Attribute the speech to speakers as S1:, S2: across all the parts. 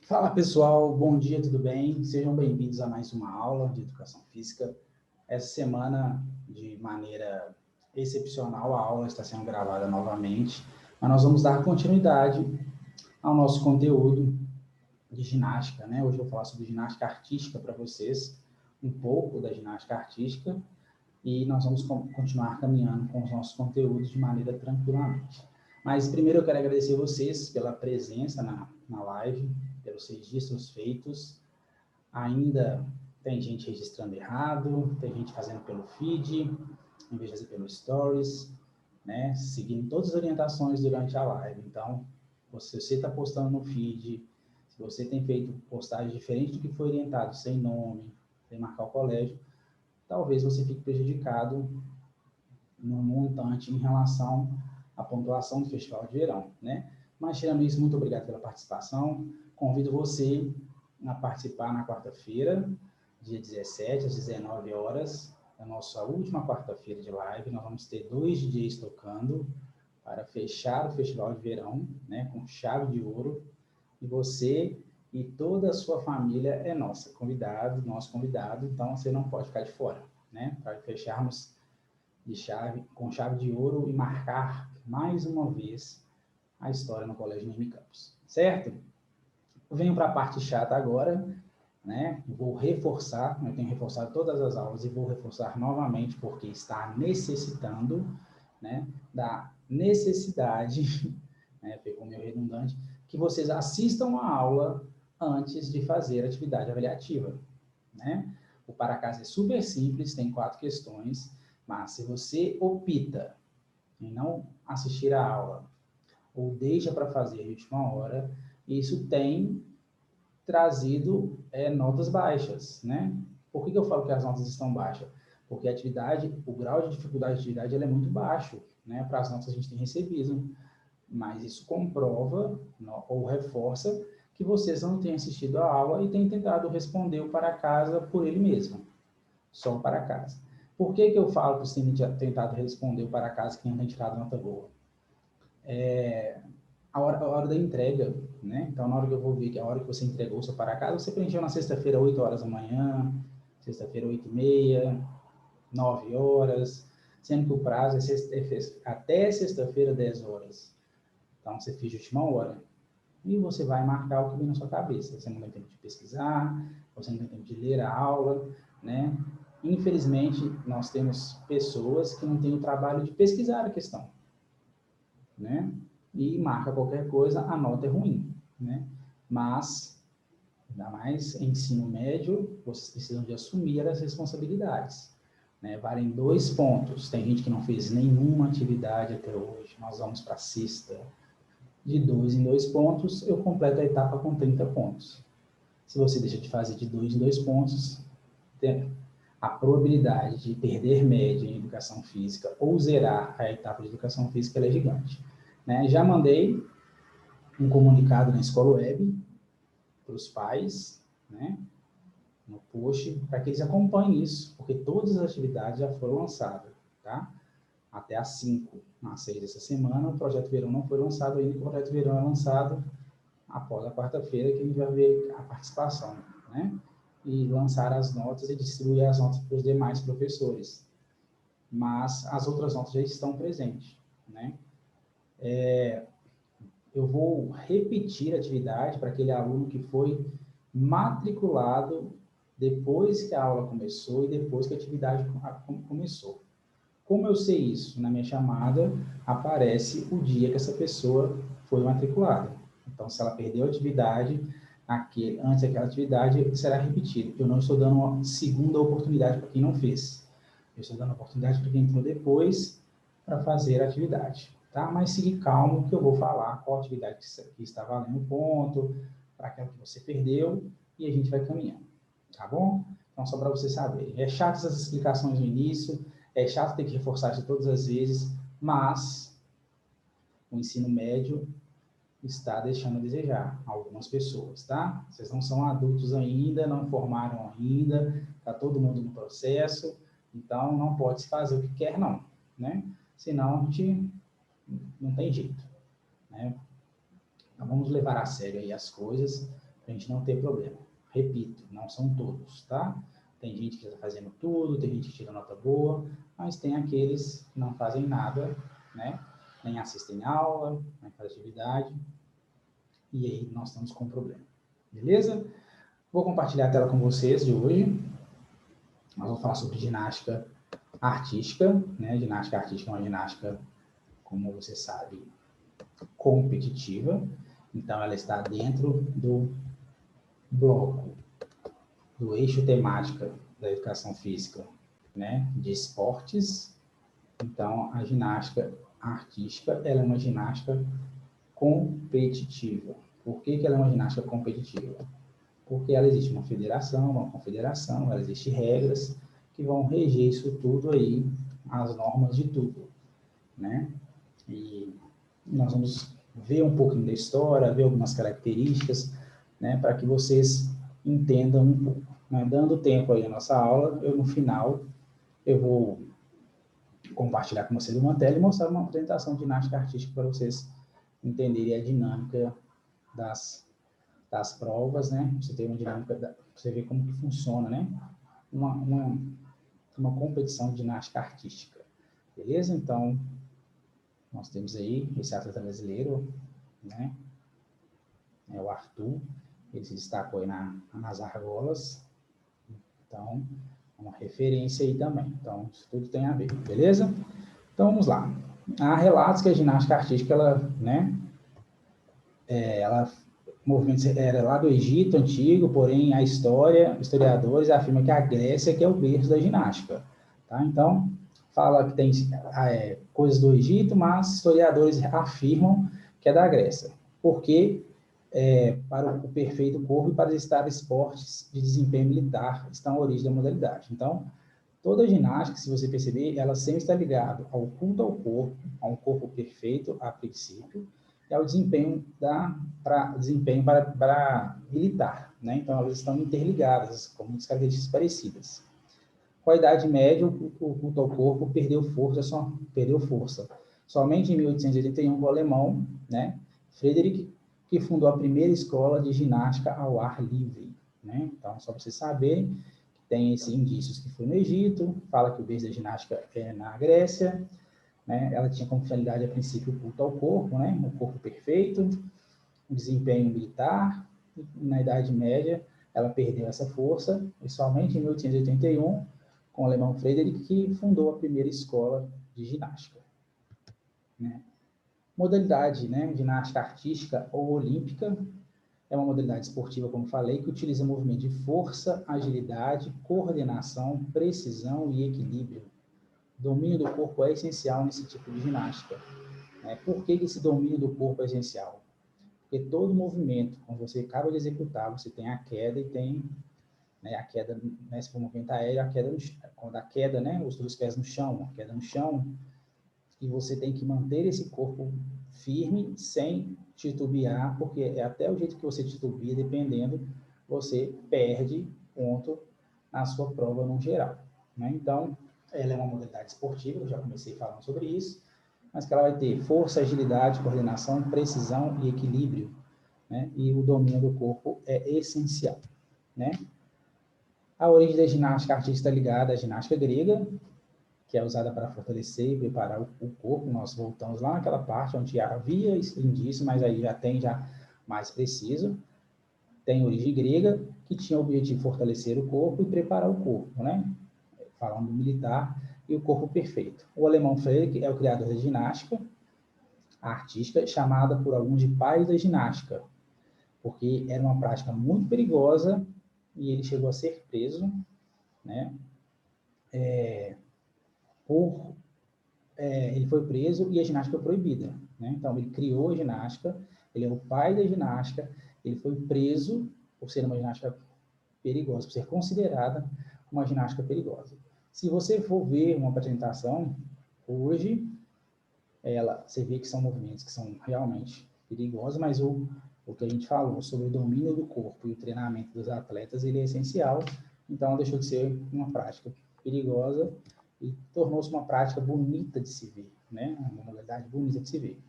S1: Fala pessoal, bom dia, tudo bem? Sejam bem-vindos a mais uma aula de Educação Física. Essa semana, de maneira excepcional, a aula está sendo gravada novamente, mas nós vamos dar continuidade ao nosso conteúdo de ginástica, né? Hoje eu vou falar sobre ginástica artística para vocês, um pouco da ginástica artística, e nós vamos continuar caminhando com os nossos conteúdos de maneira tranquilamente. Mas primeiro eu quero agradecer vocês pela presença na live, pelos registros feitos. Ainda tem gente registrando errado, tem gente fazendo pelo feed, em vez de fazer pelo stories, né? Seguindo todas as orientações durante a live. Então, se você está postando no feed, se você tem feito postagem diferente do que foi orientado, sem nome, sem marcar o colégio, talvez você fique prejudicado no montante em relação à pontuação do Festival de Verão, né? Mas, tirando isso, muito obrigado pela participação. Convido você a participar na quarta-feira, dia 17, às 19 horas, a nossa última quarta-feira de live. Nós vamos ter 2 DJs tocando para fechar o Festival de Verão, né, com chave de ouro. E você e toda a sua família é nosso convidado, então você não pode ficar de fora, né? Para fecharmos com chave de ouro e marcar mais uma vez a história no Colégio Neme Campos, certo? Eu venho para a parte chata agora, né? Vou reforçar, eu tenho reforçado todas as aulas e vou reforçar novamente porque está necessitando, né, da necessidade, né, ficou meio redundante, que vocês assistam a aula antes de fazer a atividade avaliativa, né? O para-casa é super simples, tem 4 questões, mas se você opta em não assistir a aula ou deixa para fazer de última hora, isso tem trazido notas baixas, né? Por que eu falo que as notas estão baixas? Porque a atividade, o grau de dificuldade de atividade ela é muito baixo, né? Para as notas que a gente tem recebido. Mas isso comprova ou reforça que vocês não têm assistido a aula e têm tentado responder o para casa por ele mesmo. Só o para casa. Por que eu falo que você tem tentado responder o para casa que não tem tirado nota boa? A hora da entrega, né? Então, na hora que eu vou ver que a hora que você entregou o seu para casa, você preencheu na sexta-feira, 8 horas da manhã, sexta-feira, 8h30, 9 horas, sendo que o prazo até sexta-feira, 10 horas. Então, você fez de última hora. E você vai marcar o que vem na sua cabeça. Você não tem tempo de pesquisar, você não tem tempo de ler a aula, né? Infelizmente, nós temos pessoas que não têm o trabalho de pesquisar a questão, né? E marca qualquer coisa, a nota é ruim, né? Mas, ainda mais em ensino médio, vocês precisam de assumir as responsabilidades, né? Valem 2 pontos. Tem gente que não fez nenhuma atividade até hoje. Nós vamos para a sexta. De 2 em 2 pontos, eu completo a etapa com 30 pontos. Se você deixa de fazer de 2 em 2 pontos, a probabilidade de perder média em educação física ou zerar a etapa de educação física é gigante, né? Já mandei um comunicado na escola web para os pais, né, no post, para que eles acompanhem isso, porque todas as atividades já foram lançadas, tá? Até às 5, às 6 dessa semana, o Projeto Verão não foi lançado ainda, o Projeto Verão é lançado após a quarta-feira, que a gente vai ver a participação, né? E lançar as notas e distribuir as notas para os demais professores. Mas as outras notas já estão presentes, né? Eu vou repetir a atividade para aquele aluno que foi matriculado depois que a aula começou e depois que a atividade começou. Como eu sei isso? Na minha chamada aparece o dia que essa pessoa foi matriculada. Então, se ela perdeu a atividade, antes daquela atividade, será repetido. Eu não estou dando uma segunda oportunidade para quem não fez. Eu estou dando oportunidade para quem entrou depois para fazer a atividade. Tá? Mas siga calmo que eu vou falar qual atividade que está valendo ponto, para aquela que você perdeu, e a gente vai caminhando. Tá bom? Então, só para você saber. É chato essas explicações no início, é chato ter que reforçar isso todas as vezes, mas o ensino médio está deixando a desejar algumas pessoas, tá? Vocês não são adultos ainda, não formaram ainda, está todo mundo no processo, então não pode se fazer o que quer, não, né? Senão a gente não tem jeito, né? Então vamos levar a sério aí as coisas, para a gente não ter problema. Repito, não são todos, tá? Tem gente que está fazendo tudo, tem gente que tira nota boa, mas tem aqueles que não fazem nada, né? Nem assistem aula, nem fazem atividade, e aí nós estamos com problema. Beleza? Vou compartilhar a tela com vocês de hoje. Nós vamos falar sobre ginástica artística, né? Ginástica artística é uma ginástica, como você sabe, competitiva. Então, ela está dentro do bloco, do eixo temática da educação física, né? De esportes. Então, a ginástica artística, ela é uma ginástica competitiva. Por que ela é uma ginástica competitiva? Porque ela existe uma federação, uma confederação, ela existe regras que vão reger isso tudo aí, as normas de tudo, né? E nós vamos ver um pouquinho da história, ver algumas características, né, para que vocês entendam um pouco. Mas dando tempo aí à nossa aula, no final, eu vou compartilhar com vocês uma tela e mostrar uma apresentação de ginástica artística para vocês entenderem a dinâmica das provas, né? Você tem uma dinâmica, você vê como que funciona, né? Uma competição de ginástica artística. Beleza? Então, nós temos aí esse atleta brasileiro, né? É o Arthur, ele se destacou aí nas argolas. Então, uma referência aí também. Então, isso tudo tem a ver, beleza? Então, vamos lá. Há relatos que a ginástica artística, ela, né? O movimento era lá do Egito Antigo, porém a historiadores afirmam que a Grécia que é o berço da ginástica. Tá? Então, fala que tem coisas do Egito, mas historiadores afirmam que é da Grécia. Porque para o perfeito corpo e para estar esportes de desempenho militar estão a origem da modalidade. Então, toda ginástica, se você perceber, ela sempre está ligada ao culto ao corpo, a um corpo perfeito a princípio, e ao desempenho para militar, né? Então, elas estão interligadas, com muitas características parecidas. Com a Idade Média, o culto ao corpo perdeu força. Somente em 1881, o alemão, né, Friedrich, que fundou a primeira escola de ginástica ao ar livre, né? Então, só para vocês saberem, tem esses indícios que foi no Egito, fala que o berço da ginástica é na Grécia, né? Ela tinha como finalidade, a princípio, o culto ao corpo, né? O corpo perfeito, o desempenho militar. Na Idade Média, ela perdeu essa força, e somente em 1881, com o alemão Friedrich, que fundou a primeira escola de ginástica, né? Modalidade, né? Ginástica artística ou olímpica é uma modalidade esportiva, como falei, que utiliza movimento de força, agilidade, coordenação, precisão e equilíbrio. O domínio do corpo é essencial nesse tipo de ginástica. Por que esse domínio do corpo é essencial? Porque todo movimento, quando você acaba de executar, você tem a queda e tem, né, a queda, né, se for um movimento aéreo, a queda quando a queda, né, os dois pés no chão, a queda no chão, e você tem que manter esse corpo firme, sem titubear, porque é até o jeito que você titubia, dependendo, você perde ponto na sua prova no geral, né? Então, ela é uma modalidade esportiva, eu já comecei falando sobre isso, mas que ela vai ter força, agilidade, coordenação, precisão e equilíbrio, né? E o domínio do corpo é essencial, né? A origem da ginástica artística está ligada à ginástica grega, que é usada para fortalecer e preparar o corpo. Nós voltamos lá naquela parte onde havia indício, mas aí já tem mais preciso. Tem origem grega, que tinha o objetivo de fortalecer o corpo e preparar o corpo, né? Falando do militar e o corpo perfeito. O alemão Friedrich é o criador da ginástica artística, chamada por alguns de pai da ginástica, porque era uma prática muito perigosa e ele chegou a ser preso, né? Ele foi preso e a ginástica foi proibida, né? Então, ele criou a ginástica, ele é o pai da ginástica, ele foi preso por ser uma ginástica perigosa, por ser considerada uma ginástica perigosa. Se você for ver uma apresentação, hoje, você vê que são movimentos que são realmente perigosos, mas o que a gente falou sobre o domínio do corpo e o treinamento dos atletas, ele é essencial, então deixou de ser uma prática perigosa e tornou-se uma prática bonita de se ver, né? Uma modalidade bonita de se ver.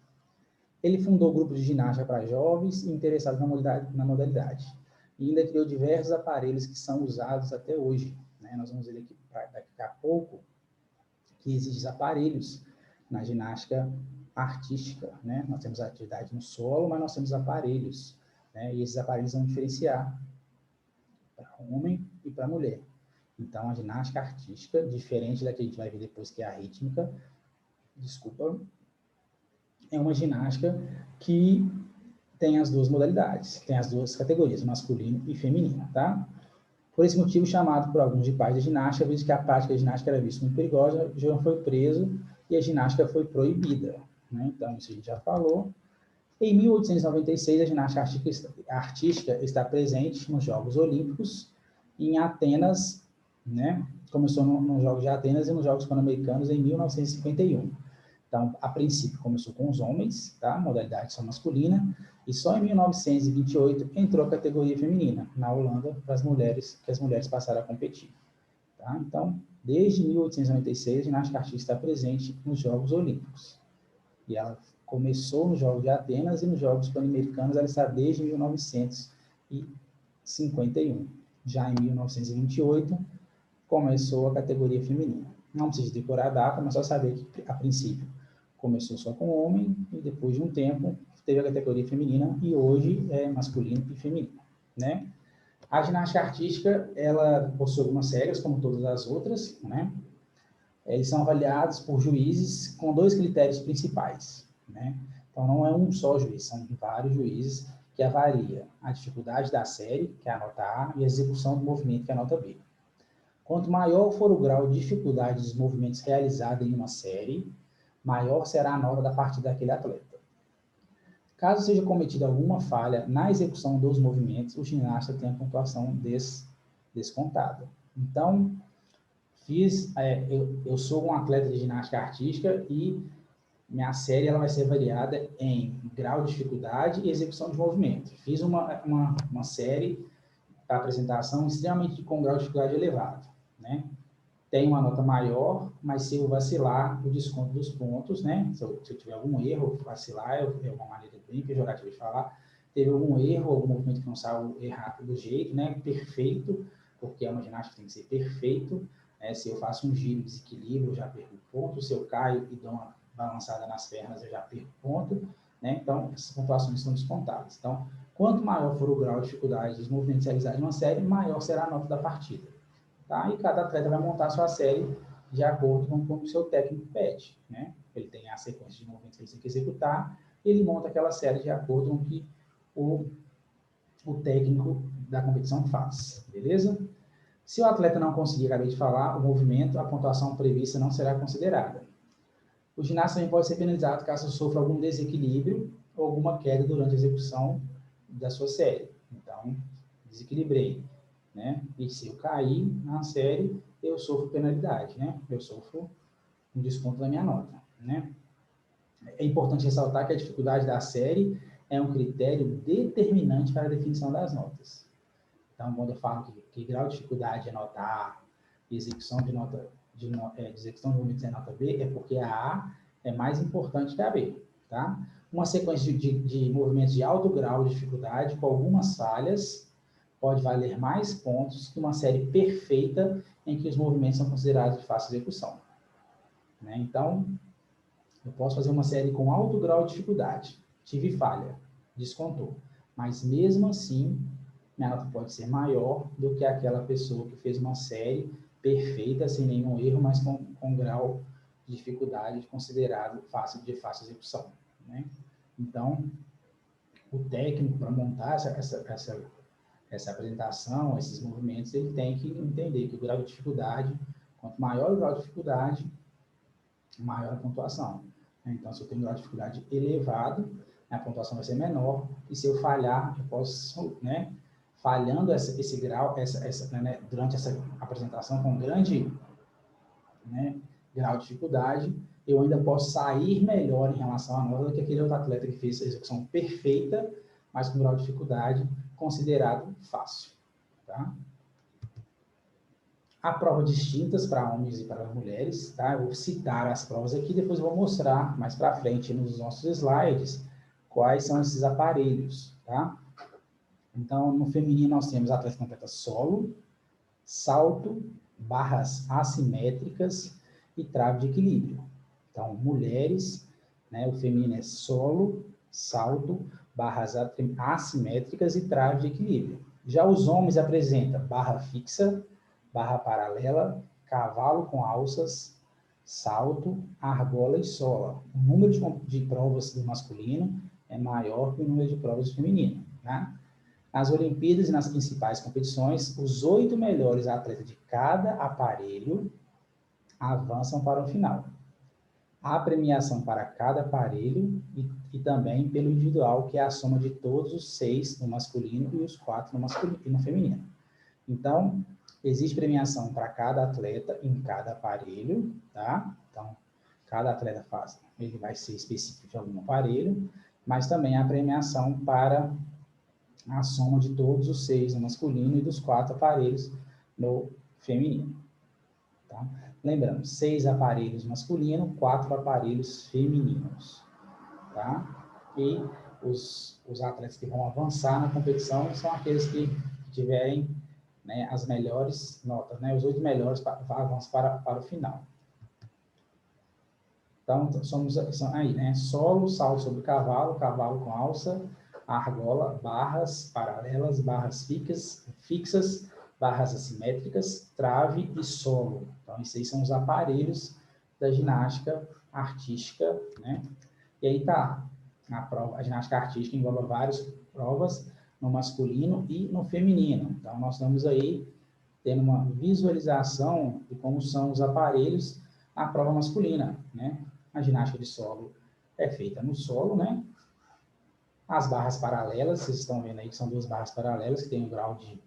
S1: Ele fundou grupos de ginástica para jovens interessados na modalidade. e ainda criou diversos aparelhos que são usados até hoje, né? Nós vamos ver daqui a pouco que existem aparelhos na ginástica artística, né? Nós temos atividade no solo, mas nós temos aparelhos, né? E esses aparelhos vão diferenciar para homem e para mulher. Então, a ginástica artística, diferente da que a gente vai ver depois, que é a rítmica, é uma ginástica que tem as duas modalidades, tem as duas categorias, masculino e feminino, tá? Por esse motivo, chamado por alguns de pais de ginástica, visto que a prática de ginástica era vista muito perigosa, João foi preso e a ginástica foi proibida, né? Então, isso a gente já falou. Em 1896, a ginástica artística está presente nos Jogos Olímpicos, em Atenas, né? Começou nos Jogos de Atenas e nos Jogos Pan-Americanos em 1951. Então, a princípio, começou com os homens, tá? Modalidade só masculina, e só em 1928 entrou a categoria feminina, na Holanda, para as mulheres, que as mulheres passaram a competir. Tá? Então, desde 1896, a ginástica artística está presente nos Jogos Olímpicos. E ela começou nos Jogos de Atenas e nos Jogos Pan-Americanos ela está desde 1951. Já em 1928, começou a categoria feminina. Não precisa decorar a data, mas só saber que, a princípio, começou só com homem e depois de um tempo teve a categoria feminina e hoje é masculino e feminino, né? A ginástica artística, ela possui algumas regras, como todas as outras, né? Eles são avaliados por juízes com dois critérios principais, né? Então, não é um só juiz, são vários juízes que avaliam a dificuldade da série, que é a nota A, e a execução do movimento, que é a nota B. Quanto maior for o grau de dificuldade dos movimentos realizados em uma série, maior será a nota da partida daquele atleta. Caso seja cometida alguma falha na execução dos movimentos, o ginasta tem a pontuação descontada. Então, eu sou um atleta de ginástica artística e minha série ela vai ser avaliada em grau de dificuldade e execução de movimento. Fiz uma série para apresentação extremamente com grau de dificuldade elevado, né? Tem uma nota maior, mas se eu vacilar, o desconto dos pontos, né? Se eu tiver algum erro, vacilar, é uma maneira bem pejorativa de falar, teve algum erro, algum movimento que não saiu errado do jeito, né? Perfeito, porque é uma ginástica que tem que ser perfeito. Se eu faço um giro, desequilíbrio, eu já perco ponto. Se eu caio e dou uma balançada nas pernas, eu já perco ponto, né? Então, essas pontuações são descontadas. Então, quanto maior for o grau de dificuldade dos movimentos realizados em uma série, maior será a nota da partida. Tá? E cada atleta vai montar a sua série de acordo com o seu técnico pede, né? Ele tem a sequência de movimentos que ele tem que executar, e ele monta aquela série de acordo com o que o técnico da competição faz, beleza? Se o atleta não conseguir, acabei de falar, o movimento, a pontuação prevista não será considerada. O ginasta também pode ser penalizado caso sofra algum desequilíbrio ou alguma queda durante a execução da sua série. Então, desequilibrei, né? E se eu cair na série, eu sofro penalidade, né? Eu sofro um desconto da minha nota, né? É importante ressaltar que a dificuldade da série é um critério determinante para a definição das notas. Então, quando eu falo que grau de dificuldade é nota A e execução de execução de movimentos é nota B, é porque a A é mais importante que a B, tá? Uma sequência de movimentos de alto grau de dificuldade, com algumas falhas, pode valer mais pontos que uma série perfeita em que os movimentos são considerados de fácil execução, né? Então, eu posso fazer uma série com alto grau de dificuldade, tive falha, descontou, mas mesmo assim, minha nota pode ser maior do que aquela pessoa que fez uma série perfeita, sem nenhum erro, mas com grau de dificuldade considerado de fácil execução, né? Então, o técnico, para montar essa apresentação, esses movimentos, ele tem que entender que o grau de dificuldade, quanto maior o grau de dificuldade, maior a pontuação. Então, se eu tenho um grau de dificuldade elevado, a pontuação vai ser menor, e se eu falhar, eu posso, né, falhando esse grau, né, durante essa apresentação com grande, né, grau de dificuldade, eu ainda posso sair melhor em relação à nota do que aquele outro atleta que fez a execução perfeita, mas com grau de dificuldade considerado fácil, tá? Há provas distintas para homens e para mulheres, tá? Eu vou citar as provas aqui, depois eu vou mostrar mais para frente nos nossos slides quais são esses aparelhos, tá? Então, no feminino, nós temos atleta que completa solo, salto, barras assimétricas e trave de equilíbrio. Então, mulheres, né, o feminino é solo, salto, barras assimétricas e trave de equilíbrio. Já os homens apresentam barra fixa, barra paralela, cavalo com alças, salto, argola e sola. O número de provas do masculino é maior que o número de provas do feminino, né? Nas Olimpíadas e nas principais competições, os 8 melhores atletas de cada aparelho avançam para o final. Há premiação para cada aparelho e também pelo individual, que é a soma de todos os 6 no masculino e os 4 no masculino e no feminino. Então, existe premiação para cada atleta em cada aparelho, tá? Então, cada atleta faz, ele vai ser específico de algum aparelho, mas também há premiação para a soma de todos os 6 no masculino e dos 4 aparelhos no feminino. Tá? Lembrando, 6 aparelhos masculinos, 4 aparelhos femininos. Tá? E os atletas que vão avançar na competição são aqueles que tiverem, né, as melhores notas, né? Os 8 melhores avançam para o final. Então, são aí, né? Solo, salto sobre cavalo, cavalo com alça, argola, barras paralelas, barras fixas, barras assimétricas, trave e solo. Então, esses aí são os aparelhos da ginástica artística, né? E aí tá, a ginástica artística engloba várias provas no masculino e no feminino. Então, nós estamos aí tendo uma visualização de como são os aparelhos na prova masculina, né? A ginástica de solo é feita no solo, né? As barras paralelas, vocês estão vendo aí que são 2 barras paralelas que têm um grau de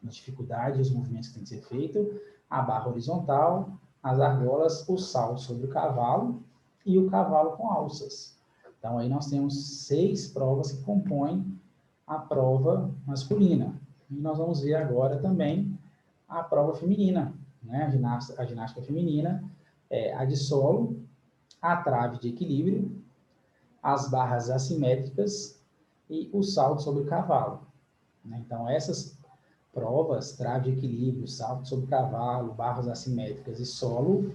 S1: dificuldade, os movimentos que têm que ser feitos, a barra horizontal, as argolas, o salto sobre o cavalo e o cavalo com alças. Então, aí nós temos 6 provas que compõem a prova masculina. E nós vamos ver agora também a prova feminina, né? A ginástica feminina é a de solo, a trave de equilíbrio, as barras assimétricas e o salto sobre o cavalo, né? Então, essas provas, trave de equilíbrio, salto sobre o cavalo, barras assimétricas e solo,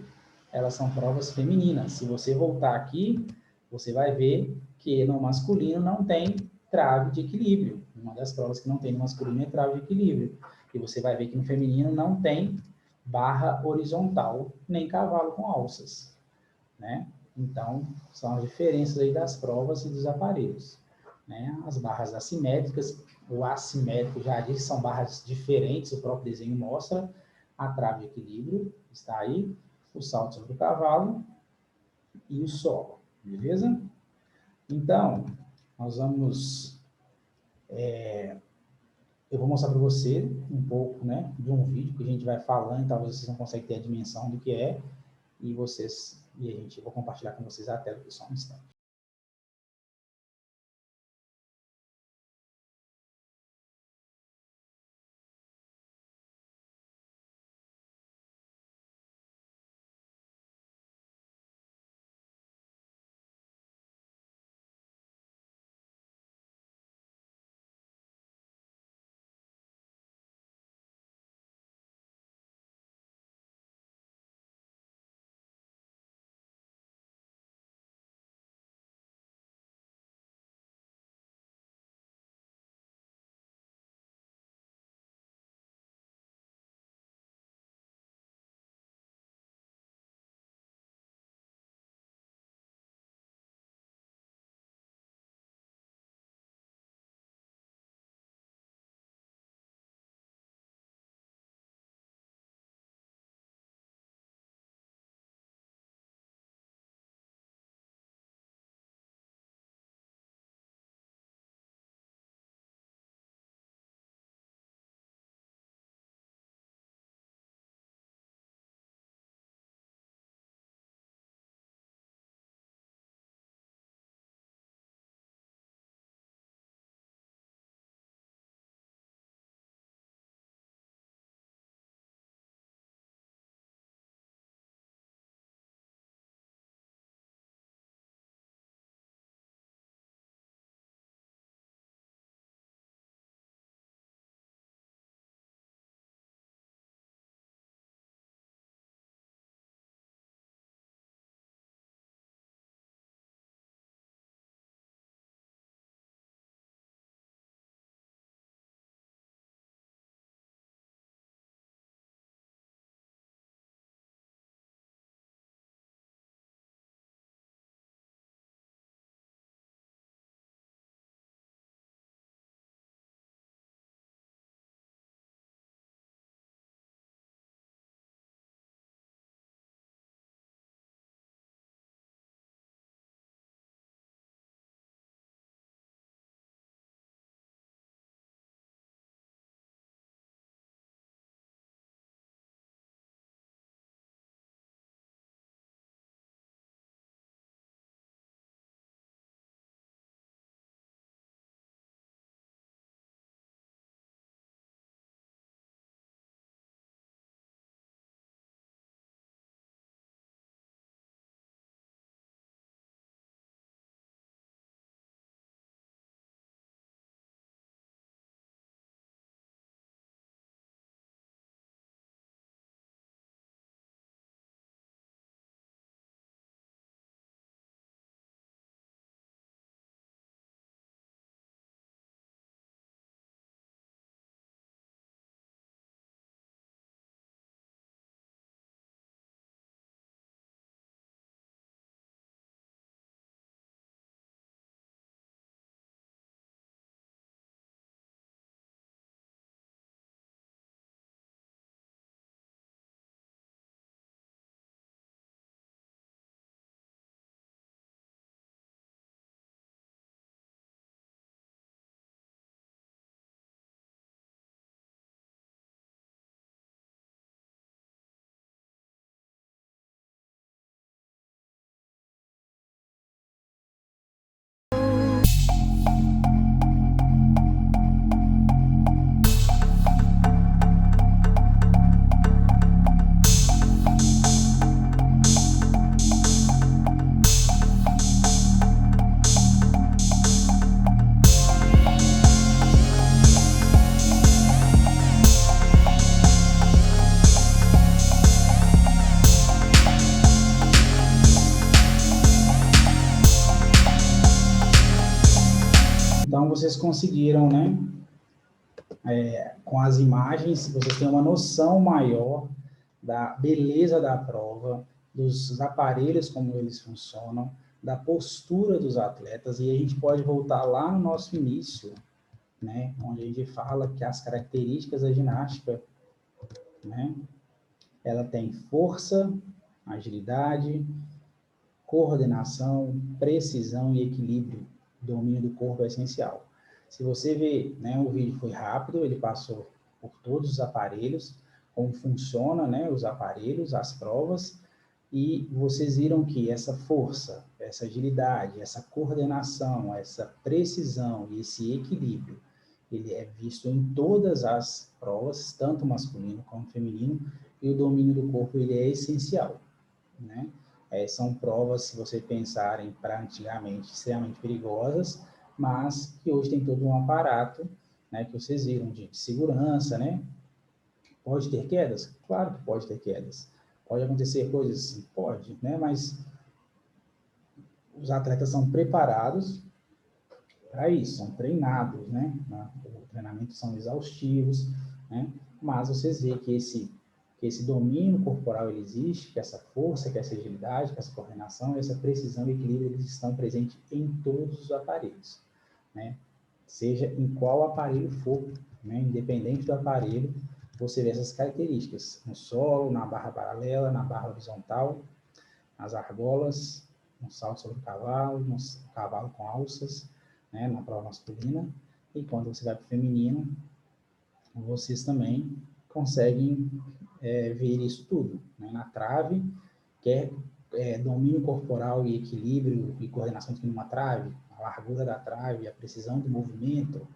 S1: elas são provas femininas. Se você voltar aqui, você vai ver que no masculino não tem trave de equilíbrio. Uma das provas que não tem no masculino é trave de equilíbrio. E você vai ver que no feminino não tem barra horizontal, nem cavalo com alças, né? Então, são as diferenças aí das provas e dos aparelhos, né? As barras assimétricas, o assimétrico já diz que são barras diferentes, o próprio desenho mostra. A trave de equilíbrio está aí, o salto sobre o cavalo e o solo, beleza? Então, nós vamos... eu vou mostrar para você um pouco, né, de um vídeo que a gente vai falando, talvez vocês não conseguem ter a dimensão do que é, eu vou compartilhar com vocês a tela aqui só um instante. conseguiram, né, com as imagens, vocês têm uma noção maior da beleza da prova, dos aparelhos, como eles funcionam, da postura dos atletas, e a gente pode voltar lá no nosso início, né, onde a gente fala que as características da ginástica, né, ela tem força, agilidade, coordenação, precisão e equilíbrio. Domínio do corpo é essencial. Se você ver, né, o vídeo foi rápido, ele passou por todos os aparelhos, como funciona, né, os aparelhos, as provas, e vocês viram que essa força, essa agilidade, essa coordenação, essa precisão e esse equilíbrio, ele é visto em todas as provas, tanto masculino como feminino, e o domínio do corpo ele é essencial, né? São provas, se você pensarem para antigamente, extremamente perigosas, mas que hoje tem todo um aparato, né, que vocês viram de segurança, né? Pode ter quedas? Claro que pode ter quedas. Pode acontecer coisas assim? Pode, né? Mas os atletas são preparados para isso, são treinados, né? Os treinamentos são exaustivos, né? Mas vocês veem que esse domínio corporal ele existe, que essa força, que essa agilidade, que essa coordenação, essa precisão e equilíbrio, eles estão presentes em todos os aparelhos, né? Seja em qual aparelho for, né? Independente do aparelho, você vê essas características no solo, na barra paralela, na barra horizontal, nas argolas, no salto sobre o cavalo, no cavalo com alças, né? Na prova masculina. E quando você vai para o feminino, vocês também conseguem ver isso tudo, né? Na trave, que é domínio corporal e equilíbrio e coordenação de uma trave, a largura da trave, a precisão do movimento,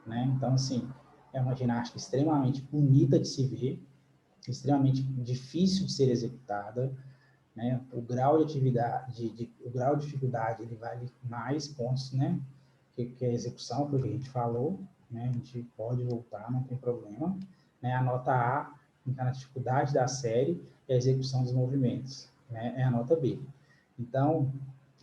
S1: né? Então, assim, é uma ginástica extremamente bonita de se ver, extremamente difícil de ser executada, né? O grau de atividade, o grau de dificuldade, ele vale mais pontos, né? Que a execução, foi o que a gente falou, né? A gente pode voltar, não tem problema, né? A nota A está na dificuldade da série e a execução dos movimentos, né? É a nota B. Então,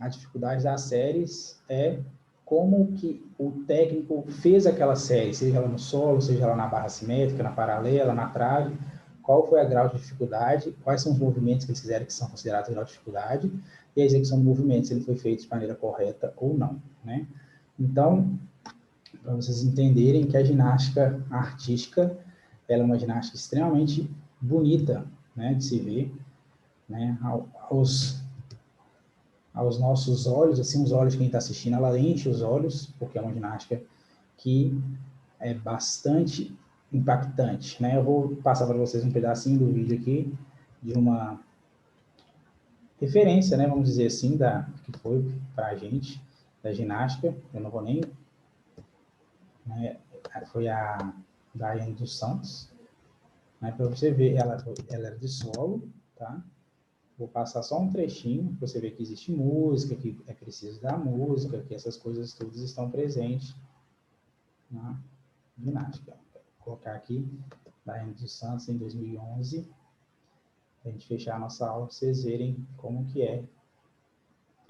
S1: a dificuldade das séries é como que o técnico fez aquela série, seja ela no solo, seja ela na barra simétrica, na paralela, na trave, qual foi a grau de dificuldade, quais são os movimentos que eles fizeram que são considerados grau de dificuldade, e a execução do movimento, se ele foi feito de maneira correta ou não, né? Então, para vocês entenderem que a ginástica artística, ela é uma ginástica extremamente bonita, né, de se ver, né, aos nossos olhos, assim, os olhos de quem está assistindo, ela enche os olhos, porque é uma ginástica que é bastante impactante, né? Eu vou passar para vocês um pedacinho do vídeo aqui, de uma referência, né, vamos dizer assim, que foi para a gente, da ginástica. Eu não vou nem... Né, foi a Daiane dos Santos, né, para você ver, ela era de solo, tá? Vou passar só um trechinho, para você ver que existe música, que é preciso da música, que essas coisas todas estão presentes na ginástica. Vou colocar aqui, Daiane dos Santos, em 2011, para a gente fechar a nossa aula, para vocês verem como que é.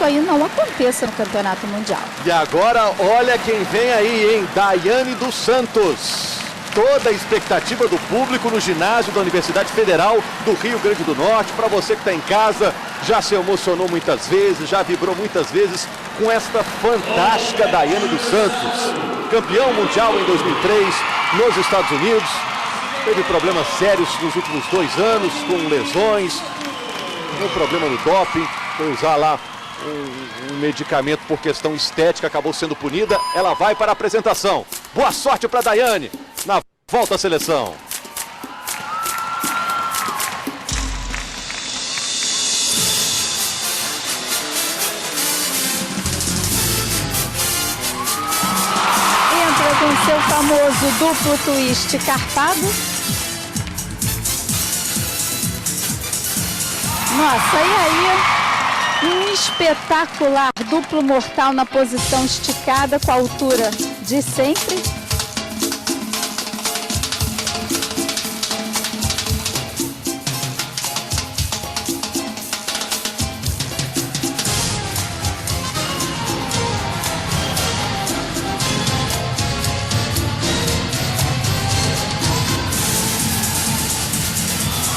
S2: Aí não aconteça no Campeonato Mundial.
S3: E agora, olha quem vem aí, hein? Daiane dos Santos. Toda a expectativa do público no ginásio da Universidade Federal do Rio Grande do Norte. Para você que está em casa, já se emocionou muitas vezes, já vibrou muitas vezes com esta fantástica Daiane dos Santos. Campeão mundial em 2003 nos Estados Unidos. Teve problemas sérios nos últimos 2 anos, com lesões, um problema no doping, foi usar lá um medicamento por questão estética, acabou sendo punida. Ela vai para a apresentação. Boa sorte para a Daiane na volta à seleção.
S2: Entra com seu famoso duplo twist carpado. Nossa, e aí? Um espetacular duplo mortal na posição esticada com a altura de sempre.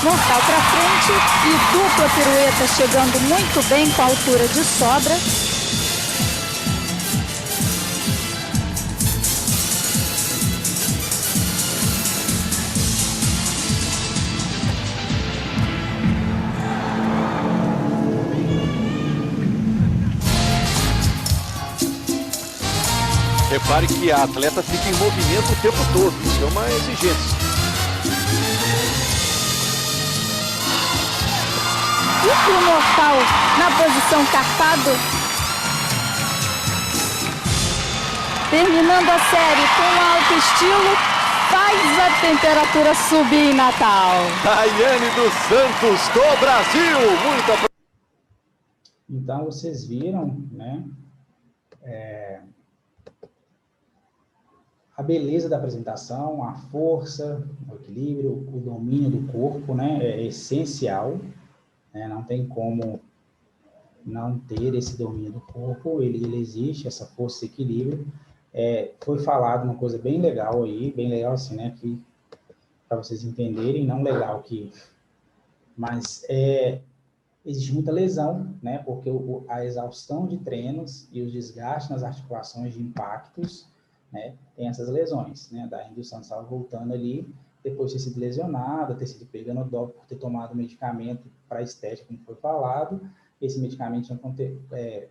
S2: mortal para frente e dupla pirueta chegando muito bem com a altura de sobra.
S3: Repare que a atleta fica em movimento o tempo todo, isso é uma exigência.
S2: Duplo mortal na posição carpado. Terminando a série com alto estilo, faz a temperatura subir em Natal.
S3: Daiane dos Santos, do Brasil. Muita...
S1: Então, vocês viram, né? A beleza da apresentação, a força, o equilíbrio, o domínio do corpo, né? É essencial. Não tem como não ter esse domínio do corpo, ele existe, essa força e equilíbrio. Foi falado uma coisa bem legal aí, bem legal assim, né, que para vocês entenderem, não legal que... Mas existe muita lesão, né, porque a exaustão de treinos e os desgastes nas articulações de impactos, né, tem essas lesões, né, da indução estava voltando ali, depois de ter sido lesionada, ter sido pega no doping por ter tomado medicamento para estética, como foi falado, esse medicamento tinha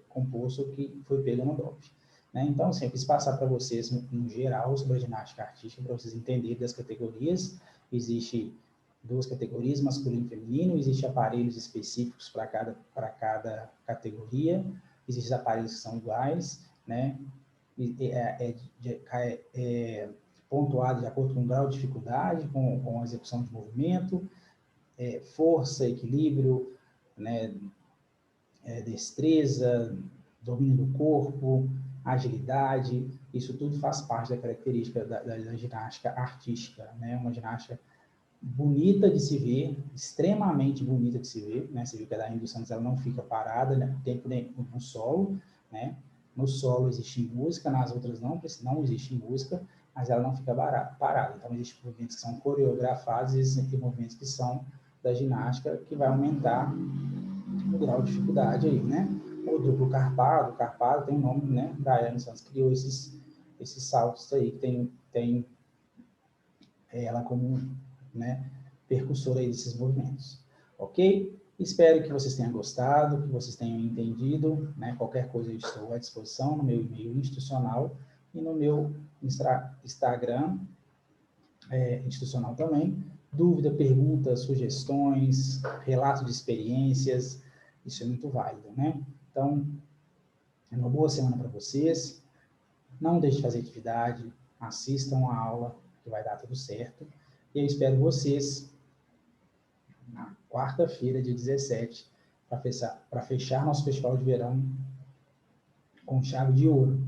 S1: composto que foi pego no doping. Né? Então, assim, eu quis passar para vocês, no geral, sobre a ginástica artística, para vocês entenderem das categorias. Existe 2 categorias, masculino e feminino, existem aparelhos específicos para cada categoria, existem aparelhos que são iguais, né? Pontuado de acordo com o grau de dificuldade, com a execução de movimento, força, equilíbrio, né, destreza, domínio do corpo, agilidade, isso tudo faz parte da característica da ginástica artística, né, uma ginástica bonita de se ver, extremamente bonita de se ver, né, você viu que a Daiane dos Santos ela não fica parada, né, tempo no solo, né, no solo existe música, nas outras não existe música, mas ela não fica parada. Então, existem movimentos que são coreografados e existem movimentos que são da ginástica, que vai aumentar o grau de dificuldade aí, né? O duplo carpado tem um nome, né? Daiane Santos criou esses saltos aí, que tem ela como, né, percussora aí desses movimentos. Ok? Espero que vocês tenham gostado, que vocês tenham entendido, né? Qualquer coisa eu estou à disposição no meu e-mail institucional e no meu Instagram institucional também. Dúvida, perguntas, sugestões, relatos de experiências, isso é muito válido, né? Então, é uma boa semana para vocês. Não deixe de fazer atividade, assistam a aula, que vai dar tudo certo. E eu espero vocês na quarta-feira, dia 17, para fechar nosso festival de verão com chave de ouro,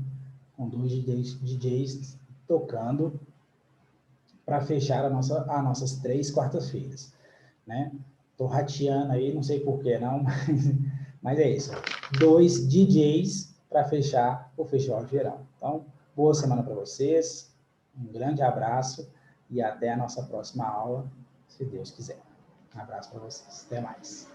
S1: com 2 DJs tocando para fechar as nossas 3 quartas-feiras, né? Tô rateando aí, não sei por que não, mas é isso. 2 DJs para fechar o festival de verão. Então, boa semana para vocês, um grande abraço e até a nossa próxima aula, se Deus quiser. Um abraço para vocês, até mais.